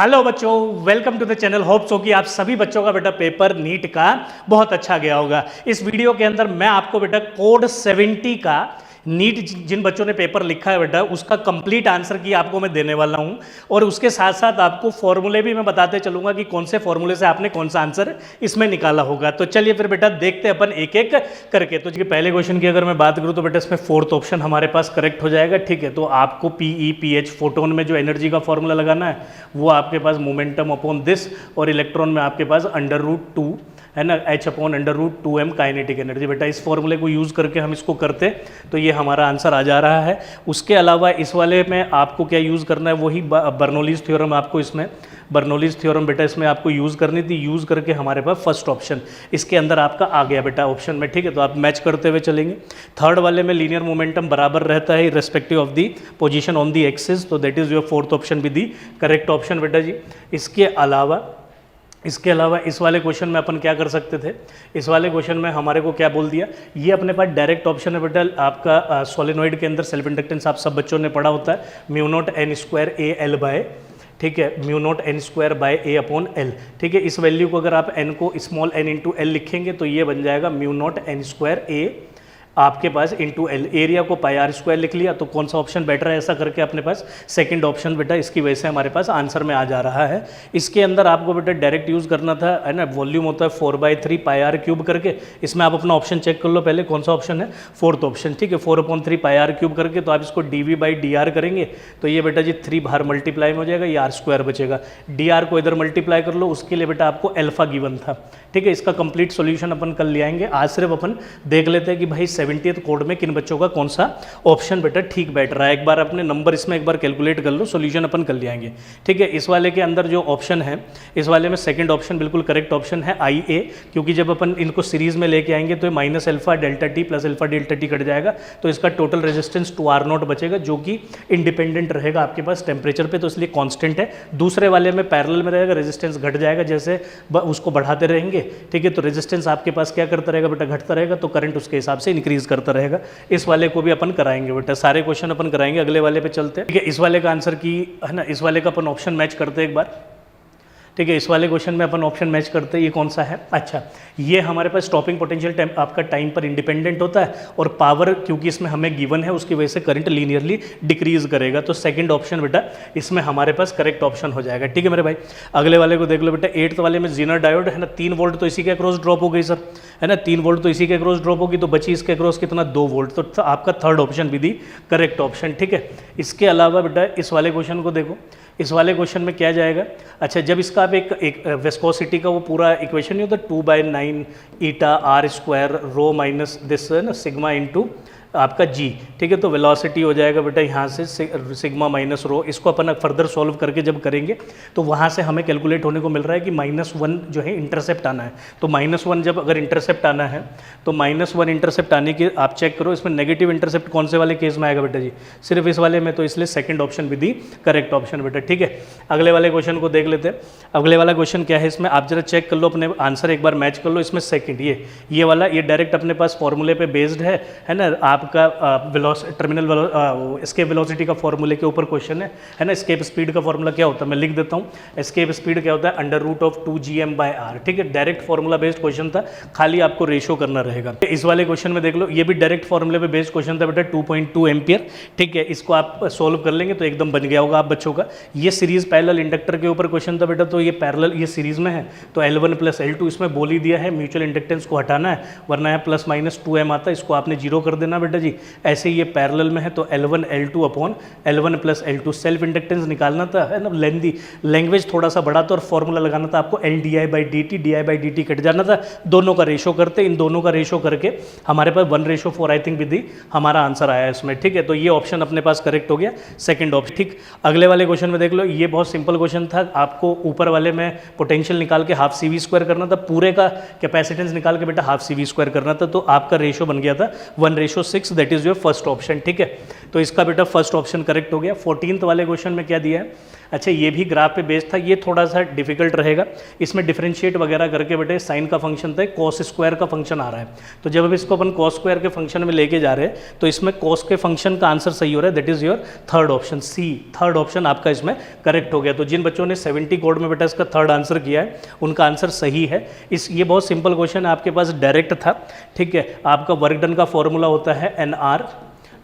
Hello बच्चों, welcome to the channel. Hope so कि आप सभी बच्चों का बेटा पेपर नीट का बहुत अच्छा गया होगा। इस वीडियो के अंदर मैं आपको बेटा कोड 70 का नीट जिन बच्चों ने पेपर लिखा है बेटा उसका कंप्लीट आंसर की आपको मैं देने वाला हूं, और उसके साथ साथ आपको फॉर्मूले भी मैं बताते चलूंगा कि कौन से फॉर्मूले से आपने कौन सा आंसर इसमें निकाला होगा। तो चलिए फिर बेटा देखते हैं अपन एक एक करके। तो जी पहले क्वेश्चन की अगर मैं बात करूं तो बेटा इसमें फोर्थ ऑप्शन हमारे पास करेक्ट हो जाएगा। ठीक है, तो आपको PE/PH फोटोन में जो एनर्जी का फॉर्मूला लगाना है वो आपके पास मोमेंटम अपॉन दिस, और इलेक्ट्रॉन में आपके पास √2 है ना, H/√2m काइनेटिक एनर्जी। बेटा इस फॉर्मूले को यूज़ करके हम इसको करते तो ये हमारा आंसर आ जा रहा है। उसके अलावा इस वाले में आपको क्या यूज़ करना है, वही बर्नौलीज थ्योरम आपको इसमें बर्नौलीज थ्योरम बेटा इसमें आपको यूज़ करनी थी। यूज़ करके हमारे पास फर्स्ट ऑप्शन इसके अंदर आपका आ गया बेटा ऑप्शन में। ठीक है, तो आप मैच करते हुए चलेंगे। थर्ड वाले में लीनियर मोमेंटम बराबर रहता है respective of the position on the axis, तो that is your fourth option भी दी करेक्ट ऑप्शन बेटा जी। इसके अलावा इस वाले क्वेश्चन में अपन क्या कर सकते थे, इस वाले क्वेश्चन में हमारे को क्या बोल दिया, ये अपने पास डायरेक्ट ऑप्शन है बेटा आपका सोलेनोइड के अंदर सेल्फ इंडक्टेंस आप सब बच्चों ने पढ़ा होता है μ0n² ठीक है, μ0n² ठीक है। इस वैल्यू को अगर आप n को स्मॉल n इंटू एल लिखेंगे तो ये बन जाएगा μ0n² आपके पास इंटू एल। एरिया को πr² लिख लिया, तो कौन सा ऑप्शन बेटर है, ऐसा करके अपने पास सेकंड ऑप्शन बेटा इसकी वजह से हमारे पास आंसर में आ जा रहा है। इसके अंदर आपको बेटा डायरेक्ट यूज़ करना था है ना, वॉल्यूम होता है 4/3 πr³ करके। इसमें आप अपना ऑप्शन चेक कर लो पहले कौन सा ऑप्शन है, फोर्थ ऑप्शन। ठीक है, 4/3 πr³ करके, तो आप इसको dv/dr करेंगे तो ये बेटा जी 3 बाहर मल्टीप्लाई में हो जाएगा, ये r² बचेगा। dr को इधर मल्टीप्लाई कर लो, उसके लिए बेटा आपको अल्फा गिवन था। ठीक है, इसका कंप्लीट सॉल्यूशन अपन कल ले आएंगे। आज सिर्फ अपन देख लेते हैं कि भाई 70th कोड में किन बच्चों का कौन सा ऑप्शन बेटा ठीक बैठ रहा है। एक बार अपने नंबर इसमें एक बार कैलकुलेट कर लो, सॉल्यूशन अपन कर ले आएंगे। ठीक है, इस वाले के अंदर जो ऑप्शन है, इस वाले में सेकंड ऑप्शन बिल्कुल करेक्ट ऑप्शन है IA, क्योंकि जब अपन इनको सीरीज में लेके आएंगे तो minus alpha delta T plus alpha delta T cut जाएगा, तो इसका टोटल रेजिस्टेंस 2R0 बचेगा, जो कि इंडिपेंडेंट रहेगा आपके पास टेम्परेचर पे, तो इसलिए कांस्टेंट है। दूसरे वाले में पैरेलल में रहेगा, रेजिस्टेंस घट जाएगा जैसे उसको बढ़ाते रहेंगे। ठीक है, तो रेजिस्टेंस आपके पास क्या करता रहेगा बेटा, घटता रहेगा, तो करंट उसके हिसाब से इंक्रीज करता रहेगा। इस वाले को भी अपन कराएंगे बेटा, सारे क्वेश्चन अपन कराएंगे। अगले वाले पे चलते हैं। ठीक है, इस वाले का आंसर की है ना, इस वाले का अपन ऑप्शन मैच करते हैं एक बार। ठीक है, इस वाले क्वेश्चन में अपन ऑप्शन मैच करते हैं। ये कौन सा है, अच्छा ये हमारे पास स्टॉपिंग पोटेंशियल आपका टाइम पर इंडिपेंडेंट होता है, और पावर क्योंकि इसमें हमें गिवन है उसकी वजह से करंट लीनियरली डिक्रीज करेगा, तो सेकंड ऑप्शन बेटा इसमें हमारे पास करेक्ट ऑप्शन हो जाएगा। ठीक है मेरे भाई, अगले वाले को देख लो बेटा। 8th वाले में जीनर डायोड है ना, 3 वोल्ट तो इसी के अक्रॉस ड्रॉप हो गई सर, है ना, 3 वोल्ट तो इसी के अक्रॉस ड्रॉप होगी, तो बची इसके अक्रॉस कितना 2 वोल्ट, तो आपका थर्ड ऑप्शन भी दी करेक्ट ऑप्शन। ठीक है, इसके अलावा बेटा इस वाले क्वेश्चन को देखो, इस वाले क्वेश्चन में क्या जाएगा, अच्छा जब इसका आप एक विस्कोसिटी का वो पूरा इक्वेशन नहीं होता 2/9 ईटा r² रो माइनस दिस ना सिग्मा इंटू आपका g। ठीक है, तो वेलोसिटी हो जाएगा बेटा यहाँ से सिग्मा माइनस रो। इसको अपन फर्दर सॉल्व करके जब करेंगे तो वहाँ से हमें कैलकुलेट होने को मिल रहा है कि -1 जो है इंटरसेप्ट आना है। तो -1 जब अगर इंटरसेप्ट आना है तो -1 इंटरसेप्ट आने की आप चेक करो, इसमें नेगेटिव इंटरसेप्ट कौन से वाले केस में आएगा बेटा जी, सिर्फ इस वाले में, तो इसलिए सेकंड ऑप्शन भी दी करेक्ट ऑप्शन बेटा। ठीक है, अगले वाले क्वेश्चन को देख लेते हैं। अगले वाला क्वेश्चन क्या है, इसमें आप जरा चेक कर लो, अपने आंसर एक बार मैच कर लो। इसमें सेकंड ये वाला ये डायरेक्ट अपने पास फॉर्मूले पे बेस्ड है ना, आपका एस्केप वेलोसिटी का फॉर्मूले के ऊपर क्वेश्चन है ना। एस्केप स्पीड का फॉर्मूला क्या होता है, मैं लिख देता हूँ। एस्केप स्पीड क्या होता है, √2gm/r। ठीक है, डायरेक्ट फॉर्मूला बेस्ड क्वेश्चन था, खाली आपको रेशो करना रहेगा। इस वाले क्वेश्चन में देख लो, ये भी डायरेक्ट फॉर्मूले पे बेस्ड क्वेश्चन था बेटा, 2.2 एम्पियर। ठीक है, इसको आप सोल्व कर लेंगे तो एकदम बन गया होगा आप बच्चों का। ये सीरीज पैरेलल इंडक्टर के ऊपर क्वेश्चन था बेटा, तो ये पैरेलल ये सीरीज में है, तो L1 + L2 इसमें बोल ही दिया है, म्यूचुअल इंडक्टेंस को हटाना है, वरना यहाँ ±2m आता है, इसको आपने 0 कर देना बेटा जी। ऐसे ही ये पैरेलल में है, तो L1 L2 upon L1 + L2 self inductance निकालना था, है ना, लेंदी लैंग्वेज थोड़ा सा बड़ा था, और फॉर्मूला लगाना था आपको LdI/dt कट जाना था, दोनों का रेशो करते, इन दोनों का रेशो करके हमारे पास 1:4 आई थिंक विधि हमारा आंसर आया इसमें। ठीक है, तो ये ऑप्शन अपने पास करेक्ट हो गया, सेकंड ऑप्शन। ठीक, अगले वाले क्वेश्चन में देख लो, ये बहुत सिंपल क्वेश्चन था। आपको ऊपर वाले में पोटेंशियल निकाल के ½ CV² करना था, पूरे का कैपेसिटेंस निकाल के बेटा ½ CV² करना था, तो आपका रेशो बन गया था 1:6, that is your first option. ठीक है, तो इसका बेटा फर्स्ट ऑप्शन करेक्ट हो गया। 14th वाले क्वेश्चन में क्या दिया है, अच्छा ये भी ग्राफ पे बेस्ड था, ये थोड़ा सा डिफिकल्ट रहेगा, इसमें डिफरेंशिएट वगैरह करके बेटे साइन का फंक्शन था, कॉस स्क्वायर का फंक्शन आ रहा है, तो जब अब इसको अपन कॉस स्क्वायर के फंक्शन में लेके जा रहे हैं तो इसमें कॉस के फंक्शन का आंसर सही हो रहा है, that is your third option C, third option आपका इसमें करेक्ट हो गया। तो जिन बच्चों ने 70 कोड में बेटा इसका थर्ड आंसर किया है उनका आंसर सही है। ये बहुत सिंपल क्वेश्चन है, आपके पास डायरेक्ट था, ठीक है। आपका वर्क डन का फॉर्मूला होता है NR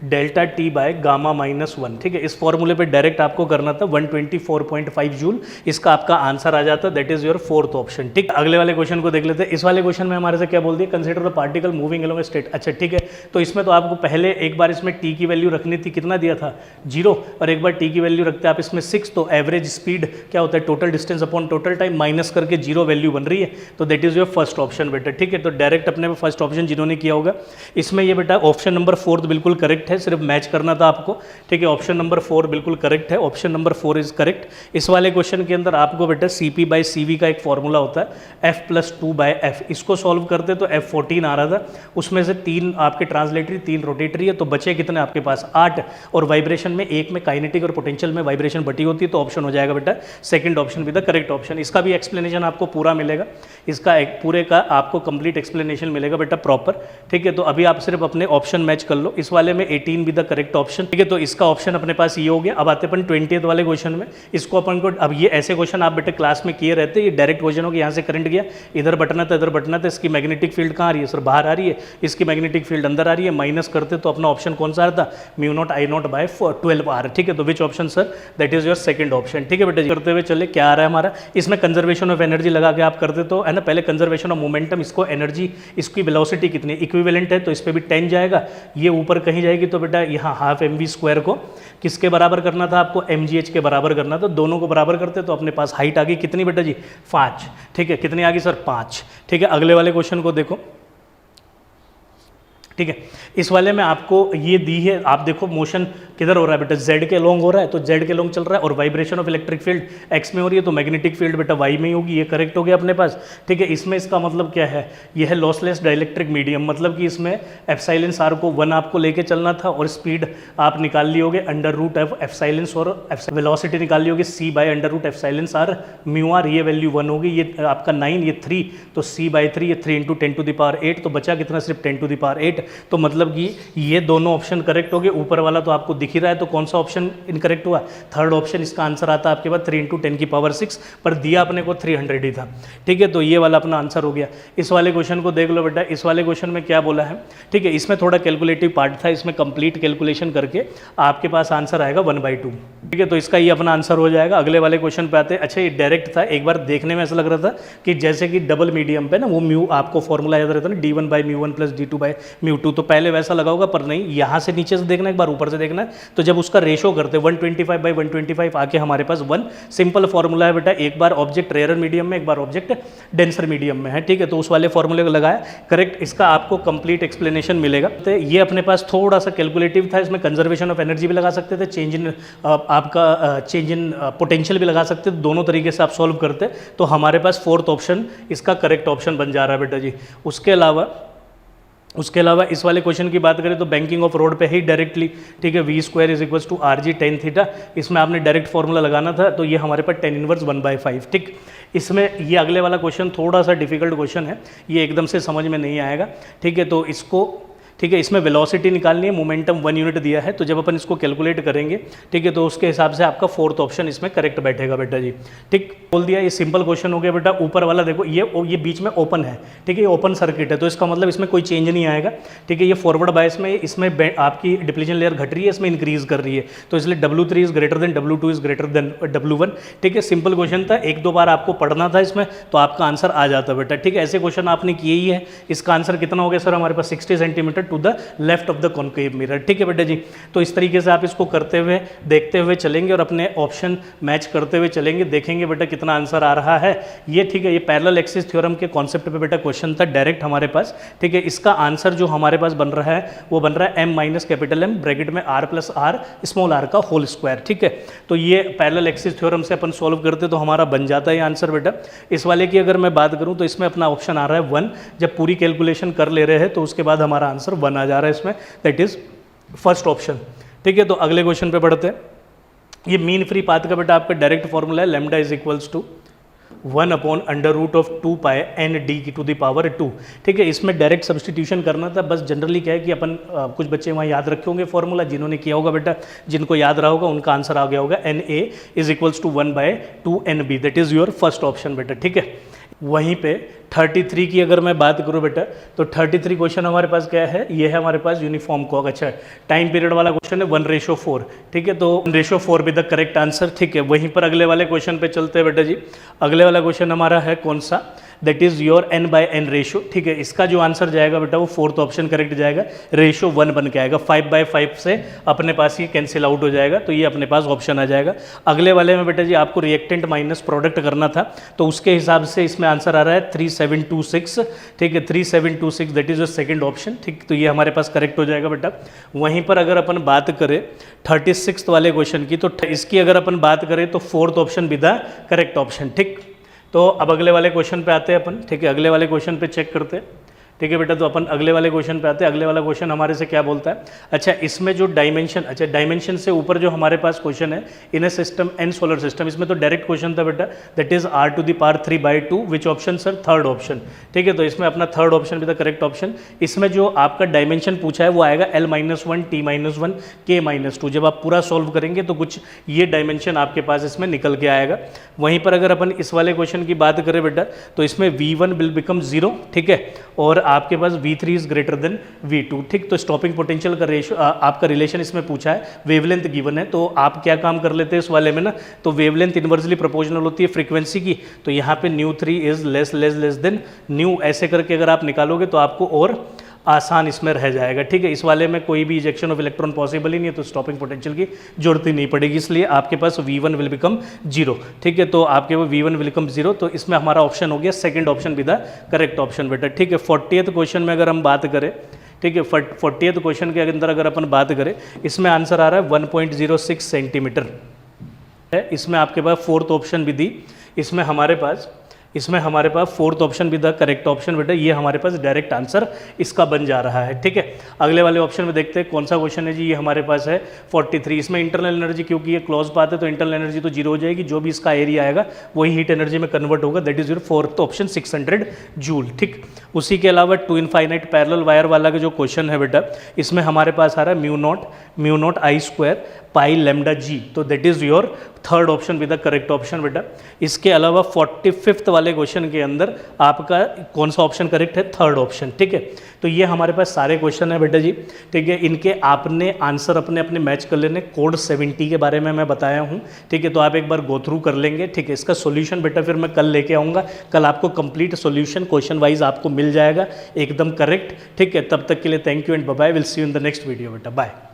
delta T by gamma -1, ठीक है। इस फॉर्मूले पे डायरेक्ट आपको करना था 124.5 जूल, इसका आपका आंसर आ जाता, that is your fourth option, ठीक। अगले वाले क्वेश्चन को देख लेते हैं। इस वाले क्वेश्चन में हमारे से क्या बोल दिया, consider the particle moving along straight. अच्छा ठीक है, तो इसमें तो आपको पहले एक बार इसमें टी की वैल्यू रखनी थी, कितना दिया था 0, और एक बार टी की वैल्यू रखते हैं आप इसमें 6, तो एवरेज स्पीड क्या होता है, total distance upon total time minus करके 0 वैल्यू बन रही है, तो that is your first option बेटा, ठीक है। तो डायरेक्ट अपने फर्स्ट ऑप्शन जिन्होंने किया होगा इसमें ये बेटा ऑप्शन नंबर 4 बिल्कुल करेक्ट है, सिर्फ मैच करना था आपको, ठीक है। ऑप्शन नंबर 4 बिल्कुल करेक्ट है, ऑप्शन नंबर 4 इज करेक्ट। इस वाले क्वेश्चन के अंदर आपको बेटा CP/CV का एक फॉर्मूला होता है F+2/F, इसको सॉल्व करते तो F14 आ रहा था, उसमें से 3 आपके ट्रांसलेटरी 3 रोटेटरी है, तो बचे कितने आपके पास 8, और वाइब्रेशन में एक में काइनेटिक और पोटेंशियल में वाइब्रेशन बटी होती है, तो ऑप्शन हो जाएगा बेटा सेकंड ऑप्शन भी द करेक्ट ऑप्शन। इसका भी एक्सप्लेनेशन आपको पूरा मिलेगा, इसका एक पूरे का आपको कंप्लीट एक्सप्लेनेशन मिलेगा बेटा प्रॉपर, ठीक है। तो अभी आप सिर्फ अपने ऑप्शन मैच कर लो। इस वाले में 18 भी द करेक्ट ऑप्शन, ठीक है। तो इसका ऑप्शन अपने पास ये हो गया। अब आते अपन 20th वाले क्वेश्चन में, इसको अपन को, अब ये ऐसे क्वेश्चन आप बेटे क्लास में किए रहते हैं, ये डायरेक्ट क्वेश्चन हो कि यहाँ से करंट गया, इधर बटना था इधर बटना था, इसकी मैग्नेटिक फील्ड कहाँ आ रही है सर, बाहर आ रही है, इसकी मैग्नेटिक फील्ड अंदर आ रही है, माइनस करते तो अपना ऑप्शन कौन सा आ रहा था, μ0I0/12R, ठीक है। तो which option sir, that is your second option, ठीक है बेटा। करते हुए चले क्या आ रहा है हमारा, इसमें कंजर्वेशन ऑफ एनर्जी लगा के आप करते तो है ना, पहले कंजर्वेशन ऑफ मोमेंटम, इसको एनर्जी, इसकी वेलोसिटी कितनी इक्विवेलेंट है, तो इस पर भी 10 जाएगा, ये ऊपर कहीं जाएगी, तो बेटा यहाँ हाफ mv² को किसके बराबर करना था आपको, mgh के बराबर करना था, दोनों को बराबर करते तो अपने पास हाइट आ गई कितनी बेटा जी 5, ठीक है। कितनी आ गई सर 5, ठीक है। अगले वाले क्वेश्चन को देखो, ठीक है। इस वाले में आपको ये दी है, आप देखो मोशन किधर हो रहा है बेटा, z के लॉन्ग हो रहा है, तो z के लॉन्ग चल रहा है, और vibration of electric field x में हो रही है, तो मैग्नेटिक फील्ड बेटा y में ही होगी, ये करेक्ट हो गया अपने पास, ठीक है। इसमें इसका मतलब क्या है, ये है लॉसलेस डाइलेक्ट्रिक मीडियम, मतलब कि इसमें एप्सिलॉन r को 1 आपको लेके चलना था, और स्पीड आप निकाल ली होगे √f एप्सिलॉन, और वेलोसिटी निकाल ली होगी c/√एप्सिलॉन r μr, ये वैल्यू 1 होगी, ये आपका 9, ये 3, तो c/3, ये 3 × 10⁸, तो बचा कितना सिर्फ 10⁸, तो मतलब कि ये दोनों ऑप्शन करेक्ट हो गए। ऊपर वाला तो आपको दिख ही रहा है, तो कौन सा ऑप्शन इनकरेक्ट हुआ, थर्ड ऑप्शन, इसका आंसर आता है आपके पास 3 × 10⁶, पर दिया अपने को 300 ही था, ठीक है। तो ये वाला अपना आंसर हो गया। इस वाले क्वेश्चन को देख लो बेटा, इस वाले क्वेश्चन में क्या बोला है, ठीक है। इसमें थोड़ा कैलकुलेटिव पार्ट था, इसमें कंप्लीट कैलकुलेशन करके आपके पास आंसर आएगा 1/2, ठीक है। तो इसका ये अपना आंसर हो जाएगा। अगले वाले क्वेश्चन पे आते हैं। अच्छा ये डायरेक्ट था, एक बार देखने में ऐसा लग रहा था कि जैसे कि डबल मीडियम पे ना वो म्यू आपको फॉर्मूला याद रहता है ना, d1/μ1 + d2/μ2, तो पहले वैसा लगा होगा, पर नहीं, यहाँ से नीचे से देखना, एक बार ऊपर से देखना है, तो जब उसका रेशो करते 125/125 आके हमारे पास 1 सिंपल फॉर्मूला है बेटा, एक बार ऑब्जेक्ट रेयर मीडियम में, एक बार ऑब्जेक्ट डेंसर मीडियम में है, ठीक है। तो उस वाले फॉर्मूले को लगाया करेक्ट, इसका आपको कंप्लीट एक्सप्लेनेशन मिलेगा। तो ये अपने पास थोड़ा सा कैलकुलेटिव था, इसमें कंजर्वेशन ऑफ एनर्जी भी लगा सकते थे, चेंज इन पोटेंशियल भी लगा सकते थे, दोनों तरीके से आप सॉल्व करते तो हमारे पास फोर्थ ऑप्शन इसका करेक्ट ऑप्शन बन जा रहा है बेटा जी। उसके अलावा इस वाले क्वेश्चन की बात करें तो बैंकिंग ऑफ रोड पे ही डायरेक्टली, ठीक है, v² = RG tan θ, इसमें आपने डायरेक्ट फॉर्मूला लगाना था, तो ये हमारे पास tan 1/5, ठीक। इसमें ये अगले वाला क्वेश्चन थोड़ा सा डिफिकल्ट क्वेश्चन है, ये एकदम से समझ में नहीं आएगा, ठीक है। तो इसको, ठीक है, इसमें वेलोसिटी निकालनी है, मोमेंटम 1 यूनिट दिया है, तो जब अपन इसको कैलकुलेट करेंगे, ठीक है, तो उसके हिसाब से आपका फोर्थ ऑप्शन इसमें करेक्ट बैठेगा बेटा जी, ठीक। बोल दिया, ये सिंपल क्वेश्चन हो गया बेटा। ऊपर वाला देखो, ये बीच में ओपन है, ठीक है, ये ओपन सर्किट है, तो इसका मतलब इसमें कोई चेंज नहीं आएगा, ठीक है। ये फॉरवर्ड बायस में, इसमें आपकी डिप्लीशन लेयर घट रही है, इसमें इंक्रीज कर रही है, तो इसलिए W3 is greater than W2 is greater than W1, ठीक है। सिंपल क्वेश्चन था, 1-2 बार आपको पढ़ना था इसमें, तो आपका आंसर आ जाता बेटा, ठीक है। ऐसे क्वेश्चन आपने किए ही है। इसका आंसर कितना हो गया सर हमारे पास, 60 centimetre to the left of the concave mirror, ठीक है बेटा जी। तो इस तरीके से आप इसको करते हुए देखते हुए चलेंगे और अपने ऑप्शन मैच करते हुए चलेंगे, देखेंगे बेटा कितना आंसर आ रहा है ये, ठीक है। ये पैरेलल एक्सिस थ्योरम के कॉन्सेप्ट पे बेटा क्वेश्चन था डायरेक्ट हमारे पास, ठीक है। इसका आंसर जो हमारे पास बन रहा है वो बन रहा है m-M ब्रैकेट में r + r स्मॉल r का होल स्क्वायर, ठीक है। तो ये पैरेलल एक्सिस थ्योरम से अपन सॉल्व करते तो हमारा बन जाता है आंसर बेटा। इस वाले की अगर मैं बात करूं तो इसमें अपना ऑप्शन आ रहा है 1, जब पूरी कैलकुलेशन कर ले रहे हैं तो उसके बाद हमारा आंसर 1 आ जा रहा है इसमें, दैट इज फर्स्ट ऑप्शन, ठीक है। तो अगले क्वेश्चन पे बढ़ते हैं। ये मीन फ्री पाथ का बेटा आपका डायरेक्ट फॉर्मूला है, lambda is equals to 1/√2π(n)d की टू द पावर 2। ठीक है, इसमें डायरेक्ट सब्सटीट्यूशन करना था। बस जनरली क्या है कि अपन कुछ बच्चे वहाँ याद रखे होंगे फॉर्मूला, जिन्होंने किया होगा बेटा, जिनको याद रहा होगा उनका आंसर आ गया होगा Na is equals to 1/2NB, that is your first option बेटा। ठीक है, वहीं पे 33 की अगर मैं बात करूं बेटा, तो 33 क्वेश्चन हमारे पास क्या है, ये है हमारे पास यूनिफॉर्म कॉग। अच्छा, टाइम पीरियड वाला क्वेश्चन है 1:4। ठीक है, तो 1:4 भी द करेक्ट आंसर। ठीक है, वहीं पर अगले वाले क्वेश्चन पे चलते हैं बेटा जी। अगले वाला क्वेश्चन हमारा है कौन सा, that is your n/n ratio. ठीक है, इसका जो आंसर जाएगा बेटा वो फोर्थ ऑप्शन करेक्ट जाएगा, रेशो 1 बन के आएगा। 5/5 से अपने पास ये कैंसिल आउट हो जाएगा, तो ये अपने पास ऑप्शन आ जाएगा। अगले वाले में बेटा जी आपको रिएक्टेंट माइनस प्रोडक्ट करना था, तो उसके हिसाब से इसमें आंसर आ रहा है 3726। ठीक है, 3726 that is your second option. ठीक, तो ये हमारे पास करेक्ट हो जाएगा बेटा। वहीं पर अगर अपन बात करें 36 वाले क्वेश्चन की, तो इसकी अगर अपन बात करें तो फोर्थ ऑप्शन भी द करेक्ट ऑप्शन। ठीक, तो अब अगले वाले क्वेश्चन पे आते हैं अपन। ठीक है, अगले वाले क्वेश्चन पे चेक करते हैं। ठीक है बेटा, तो अपन अगले वाले क्वेश्चन पे आते हैं। अगले वाला क्वेश्चन हमारे से क्या बोलता है, अच्छा इसमें जो डायमेंशन, अच्छा डायमेंशन से ऊपर जो हमारे पास क्वेश्चन है, इन ए सिस्टम एन सोलर सिस्टम, इसमें तो डायरेक्ट क्वेश्चन था बेटा, that is r⁻³ which option sir, third option. ठीक है, तो इसमें अपना थर्ड ऑप्शन भी था करेक्ट ऑप्शन। इसमें जो आपका डायमेंशन पूछा है वो आएगा L-1 T-1 K-2। जब आप पूरा सॉल्व करेंगे तो कुछ ये डायमेंशन आपके पास इसमें निकल के आएगा। वहीं पर अगर अपन इस वाले क्वेश्चन की बात करें बेटा, तो इसमें V1 विल बिकम 0। ठीक है, और आपके पास V3 is greater than V2। ठीक, तो स्टॉपिंग पोटेंशियल का रेशो आपका रिलेशन इसमें पूछा है, वेवलेंथ गिवन है, तो आप क्या काम कर लेते हैं इस वाले में ना, तो वेवलेंथ इनवर्सली प्रोपोर्शनल होती है फ्रीक्वेंसी की, तो यहाँ पे ν3 इज लेस देन न्यू, ऐसे करके अगर आप निकालोगे तो आपको और आसान इसमें रह जाएगा। ठीक है, इस वाले में कोई भी इजेक्शन ऑफ इलेक्ट्रॉन पॉसिबल ही नहीं है, तो स्टॉपिंग पोटेंशियल की जरूरत ही नहीं पड़ेगी, इसलिए आपके पास V1 विल बिकम 0। ठीक है, तो आपके वो V1 विल बिकम 0, तो इसमें हमारा ऑप्शन हो गया सेकंड ऑप्शन भी द करेक्ट ऑप्शन बेटा। ठीक है, 40th क्वेश्चन में अगर हम बात करें, ठीक है 40th क्वेश्चन के अंदर अगर अपन बात करें, इसमें आंसर आ रहा है 1.06 सेंटीमीटर है। इसमें आपके पास फोर्थ ऑप्शन भी दी, इसमें हमारे पास फोर्थ ऑप्शन भी द करेक्ट ऑप्शन बेटा, ये हमारे पास डायरेक्ट आंसर इसका बन जा रहा है। ठीक है, अगले वाले ऑप्शन में देखते हैं कौन सा क्वेश्चन है जी, ये हमारे पास है 43। इसमें इंटरनल एनर्जी, क्योंकि ये क्लोज पाथ है तो इंटरनल एनर्जी तो 0 हो जाएगी, जो भी इसका एरिया आएगा वही हीट एनर्जी में कन्वर्ट होगा, that is your fourth option 600 joule. ठीक, उसी के अलावा टू इनफाइनाइट पैरेलल वायर वाला का जो क्वेश्चन है बेटा, इसमें हमारे पास आ रहा है μ0 I² पाई लैम्डा जी, तो that is your third option with the correct option बेटा। इसके अलावा 45th वाले क्वेश्चन के अंदर आपका कौन सा ऑप्शन करेक्ट है, थर्ड ऑप्शन। ठीक है, तो ये हमारे पास सारे क्वेश्चन है बेटा जी। ठीक है, इनके आपने आंसर अपने अपने मैच कर लेने। कोड 70 के बारे में मैं बताया हूँ। ठीक है, तो आप एक बार गो थ्रू कर लेंगे। ठीक है, इसका सोल्यूशन बेटा फिर मैं कल लेके आऊँगा, कल आपको कंप्लीट सोल्यूशन क्वेश्चन वाइज आपको मिल जाएगा एकदम करेक्ट। ठीक है, तब तक के लिए thank you and bye bye, will see you in the next video बेटा, बाय।